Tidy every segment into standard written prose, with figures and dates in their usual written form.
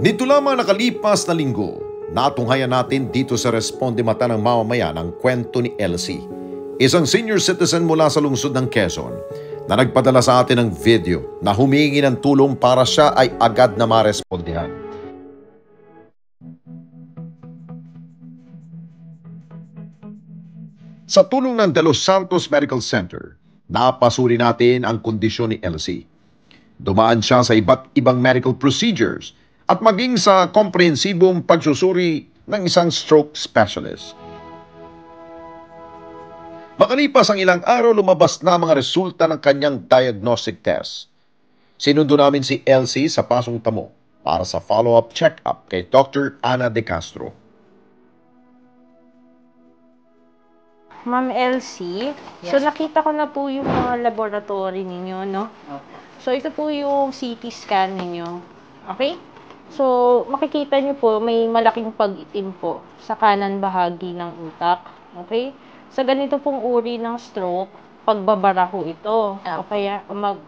Dito lamang nakalipas na linggo, natunghayan natin dito sa Responde Mata ng Mamamayan ang kwento ni Elsie, isang senior citizen mula sa lungsod ng Quezon na nagpadala sa atin ng video na humingi ng tulong para siya ay agad na marespondihan. Sa tulong ng De Los Santos Medical Center, napasuri natin ang kondisyon ni Elsie. Dumaan siya sa iba't ibang medical procedures at maging sa komprehensibong pagsusuri ng isang stroke specialist. Makalipas ang ilang araw, lumabas na mga resulta ng kanyang diagnostic test. Sinundo namin si Elsie sa Pasong Tamo para sa follow-up check-up kay Dr. Ana De Castro. Ma'am Elsie, Yes. so nakita ko na po yung mga laboratory ninyo, no? So ito po yung CT scan ninyo. Okay? So makikita niyo po may malaking pag-itim po sa kanan bahagi ng utak. Okay? Sa ganito pong uri ng stroke, pagbabara ho ito. O kaya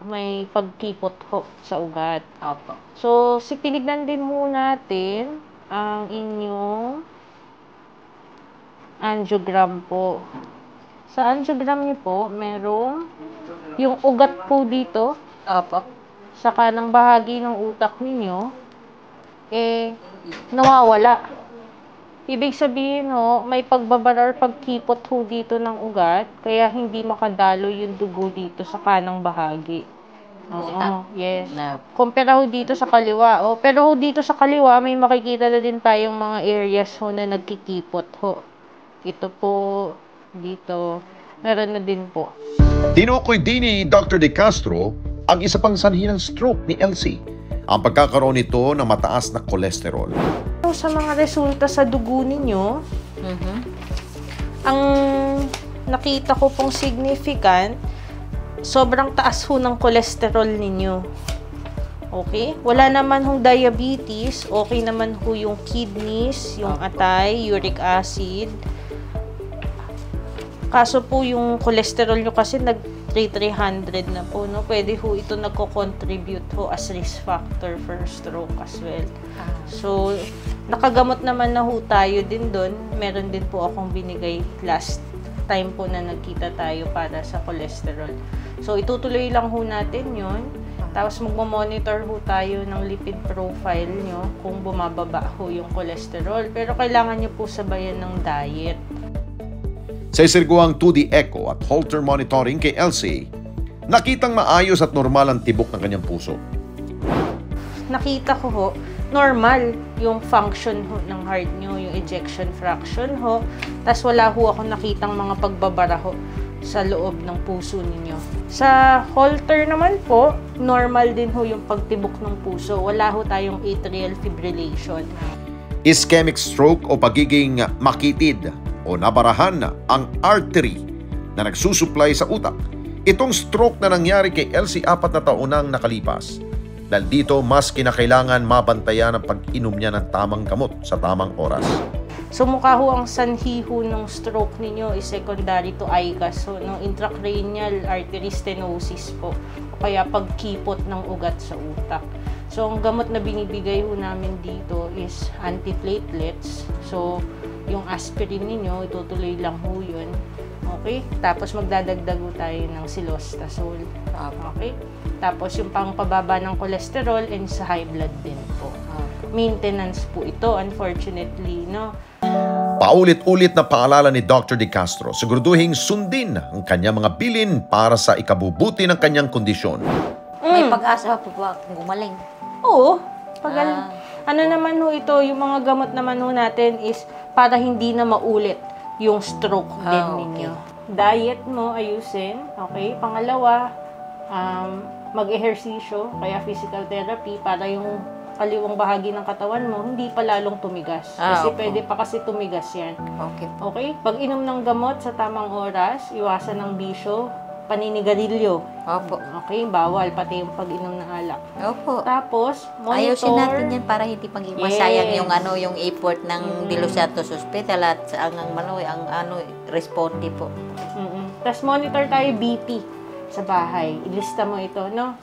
may pagkipot ho sa ugat. Opo. So tinignan din mo natin ang inyong angiogram po. Sa angiogram niyo po, merong yung ugat po dito, Opo. sa kanang bahagi ng utak ninyo, nawawala. Ibig sabihin ho, may pagbabara or pagkipot ho dito ng ugat, kaya hindi makadalo yung dugo dito sa kanang bahagi. Oo, yes. Kumpara ho dito sa kaliwa. Pero ho dito sa kaliwa, may makikita na din tayong mga areas ho na nagkikipot ho. Ito po, dito, meron na din po. Tinukoy din ni Dr. De Castro ang isa pang sanhi ng stroke ni Elsie, ang pagkakaroon nito ng mataas na kolesterol. Sa mga resulta sa dugo ninyo, ang nakita ko pong significant, sobrang taas ho ng kolesterol ninyo. Okay? Wala naman hong diabetes, okay naman ho yung kidneys, yung atay, uric acid. Kaso po yung cholesterol nyo kasi nag-300 na po, no? Pwede ho ito nagko-contribute ho as risk factor for stroke as well. So, nakagamot naman na ho tayo din doon. Meron din po akong binigay last time po na nagkita tayo para sa cholesterol. So, itutuloy lang ho natin yun. Tapos magmo-monitor ho tayo ng lipid profile nyo kung bumababa ho yung cholesterol. Pero kailangan nyo po sabayan ng diet. Sa isirguang 2D echo at Holter monitoring kay Elsie, nakitang maayos at normal ang tibok ng kanyang puso. Nakita ko ho, normal yung function ho ng heart nyo, yung ejection fraction ho. Tapos wala ho ako nakitang mga pagbabara ho sa loob ng puso ninyo. Sa Holter naman po, normal din ho yung pagtibok ng puso. Wala ho tayong atrial fibrillation. Ischemic stroke o pagiging makitid o nabarahan ang artery na nagsusupply sa utak. Itong stroke na nangyari kay Elsie 4 na taon nang nakalipas. Dahil dito, mas kinakailangan mabantayan ang pag-inom niya ng tamang gamot sa tamang oras. So mukha ho ang sanhi ho ng stroke ninyo is secondary to ICAS, so ng intracranial artery stenosis po, o kaya pagkipot ng ugat sa utak. So ang gamot na binibigay ho namin dito is antiplatelets. So yung aspirin ninyo, itutuloy lang ho yun. Okay? Tapos magdadagdag ho tayo ng silostazole. Okay? Tapos yung pangpababa ng cholesterol and sa high blood din po. Maintenance po ito, unfortunately, no? Paulit-ulit na paalala ni Dr. De Castro, siguraduhin sundin ang kanyang mga bilin para sa ikabubuti ng kanyang kondisyon. May pag-asa po ba kung gumaling? Oo. Ano naman ho ito, yung mga gamot naman ho natin is para hindi na maulit yung stroke din ninyo. Diet mo, ayusin. Okay? Pangalawa, mag-ehersisyo, kaya physical therapy, para yung kaliwang bahagi ng katawan mo, hindi pa lalong tumigas. Kasi pwede pa kasi tumigas yan. Okay. Okay? Pag-inom ng gamot sa tamang oras, iwasan ng bisyo, paninigarilyo. Opo. Okay? Bawal, pati yung pag-inom ng alak. Opo. Tapos, monitor. Ayusin natin yan para hindi maging masayang yung effort ng De Los Santos Hospital at ang responde po. Tapos monitor tayo BP sa bahay. Ilista mo ito, no?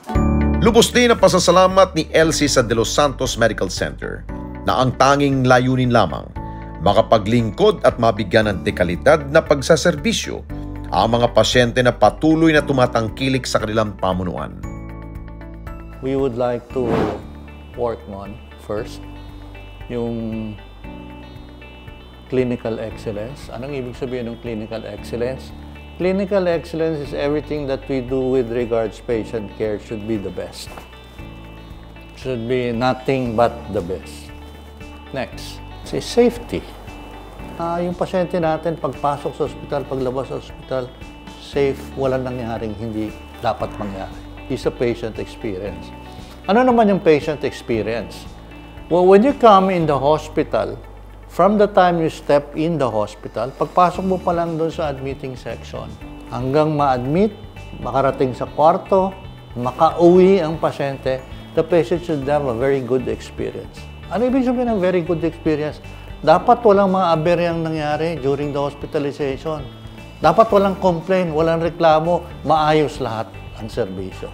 Lubos din ang pasasalamat ni Elsie sa De Los Santos Medical Center na ang tanging layunin lamang makapaglingkod at mabigyan ng dekalidad na pagsaserbisyo ang mga pasyente na patuloy na tumatangkilik sa kanilang pamunuan. We would like to work on first yung clinical excellence. Anong ibig sabihin ng clinical excellence? Clinical excellence is everything that we do with regards patient care should be the best. Should be nothing but the best. Next, is safety. Yung pasyente natin, pagpasok sa ospital, paglabas sa ospital, safe, walang nangyaring hindi dapat mangyari. Is a patient experience. Ano naman yung patient experience? Well, when you come in the hospital, from the time you step in the hospital, pagpasok mo pa lang doon sa admitting section, hanggang ma-admit, makarating sa kwarto, makauwi ang pasyente, the patient should have a very good experience. Ano ibig sabihin ng very good experience? Dapat walang mga aberyang nangyari during the hospitalization. Dapat walang complaint, walang reklamo, maayos lahat ang serbisyo.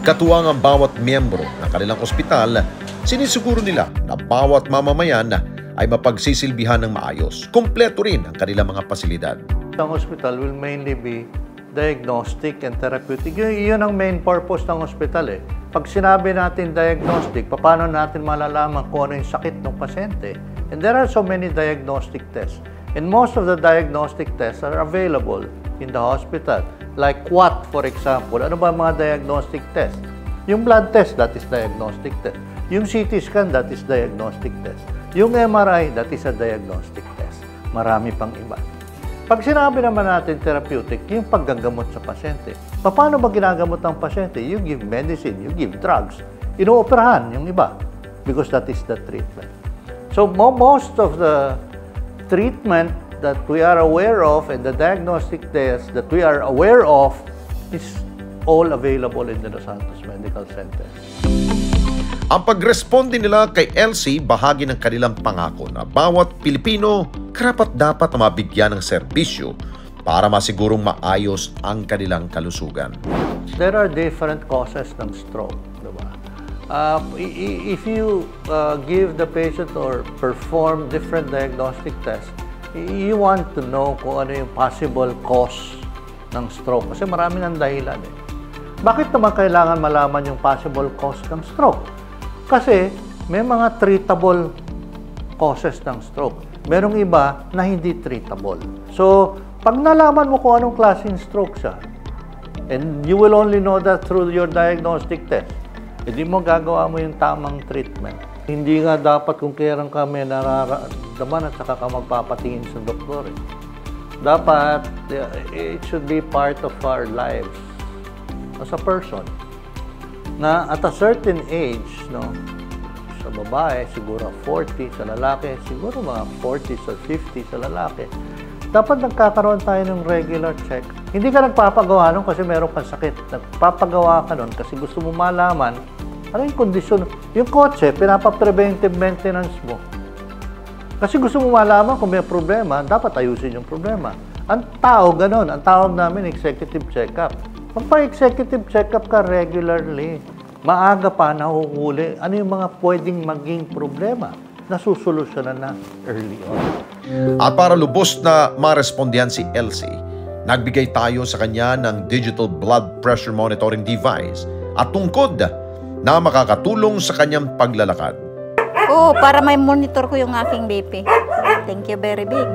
Katuwang ang bawat miyembro ng kanilang ospital, sinisiguro nila na bawat mamamayan ay mapagsisilbihan ng maayos. Kompleto rin ang kanilang mga pasilidad. Ang hospital will mainly be diagnostic and therapeutic. Yun ang main purpose ng hospital eh. Pag sinabi natin diagnostic, paano natin malalaman kung ano yung sakit ng pasyente? And there are so many diagnostic tests. And most of the diagnostic tests are available in the hospital. Like what, for example? Ano ba mga diagnostic tests? Yung blood test, that is diagnostic test. Yung CT scan, that is diagnostic test. Yung MRI, that is a diagnostic test. Marami pang iba. Pag sinabi naman natin therapeutic, yung paggagamot sa pasyente. Paano ba ginagamot ang pasyente? You give medicine, you give drugs. Inooperahan yung iba because that is the treatment. So most of the treatment that we are aware of and the diagnostic tests that we are aware of is all available in the Los Santos Medical Center. Ang pagresponde nila kay Elsie bahagi ng kanilang pangako na bawat Pilipino karapat-dapat na mabigyan ng serbisyo para masigurong maayos ang kanilang kalusugan. There are different causes ng stroke, diba? If you give the patient or perform different diagnostic tests, you want to know kung ano yung possible cause ng stroke kasi marami ng dahilan eh. Bakit naman kailangan malaman yung possible cause ng stroke? Kasi may mga treatable causes ng stroke. Merong iba na hindi treatable. So, pag nalaman mo kung anong klaseng stroke siya, and you will only know that through your diagnostic test, hindi mo gagawa mo yung tamang treatment. Hindi nga dapat kung kailan ka may nararamdaman at saka ka magpapatingin sa doktor. Dapat, it should be part of our lives as a person. Na at a certain age, no, sa babae, siguro 40, sa lalaki, siguro mga 40s or 50 sa lalaki, dapat nagkakaroon tayo ng regular check. Hindi ka nagpapagawa nun kasi meron kang sakit. Nagpapagawa ka nun kasi gusto mo malaman ano yung kondisyon. Yung kotse, pinapa-preventive maintenance mo. Kasi gusto mo malaman kung may problema, dapat ayusin yung problema. Ang tao, ganun. Ang tawag namin, executive check-up. Magpa-executive check-up ka regularly. Maaga pa nahuhuli. Ano yung mga pwedeng maging problema na susolusyonan na early on. At para lubos na marespondihan si Elsie, nagbigay tayo sa kanya ng digital blood pressure monitoring device at tungkod na makakatulong sa kanyang paglalakad. Oo, para may monitor ko yung aking BP. Thank you very big.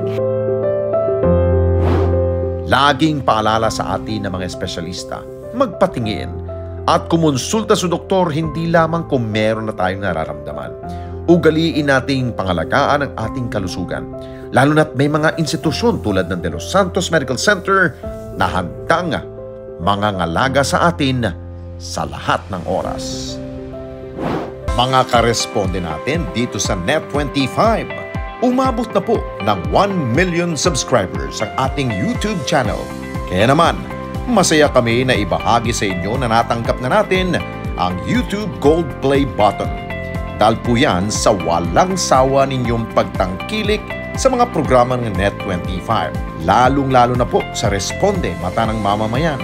Laging paalala sa atin ng mga espesyalista, magpatingin at kumonsulta sa doktor hindi lamang kung meron na tayong nararamdaman. Ugaliin nating pangalagaan ang ating kalusugan, lalo na't may mga institusyon tulad ng De Los Santos Medical Center na handang mangangalaga sa atin sa lahat ng oras. Mga karesponde natin dito sa Net25, umabot na po ng 1 million subscribers ang ating YouTube channel. Kaya naman, masaya kami na ibahagi sa inyo na natanggap na natin ang YouTube Gold Play button. Dahil po yan sa walang sawa ninyong pagtangkilik sa mga programa ng Net25. Lalong-lalo na po sa Responde Mata ng Mamamayan.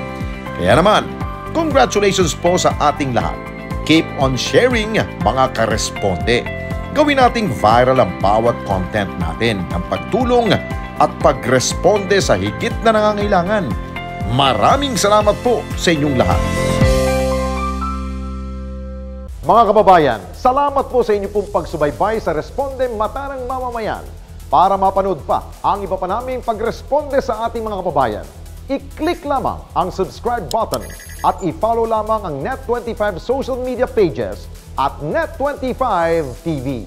Kaya naman, Congratulations po sa ating lahat. Keep on sharing mga karesponde. Gawin nating viral ang bawat content natin ng pagtulong at pagresponde sa higit na nangangailangan. Maraming salamat po sa inyong lahat. Mga kababayan, salamat po sa inyong pong pagsubaybay sa Responde Mata ng Mamamayan. Para mapanood pa ang iba pa naming pagresponde sa ating mga kababayan, i-click lamang ang subscribe button at i-follow lamang ang Net25 social media pages at Net25 TV.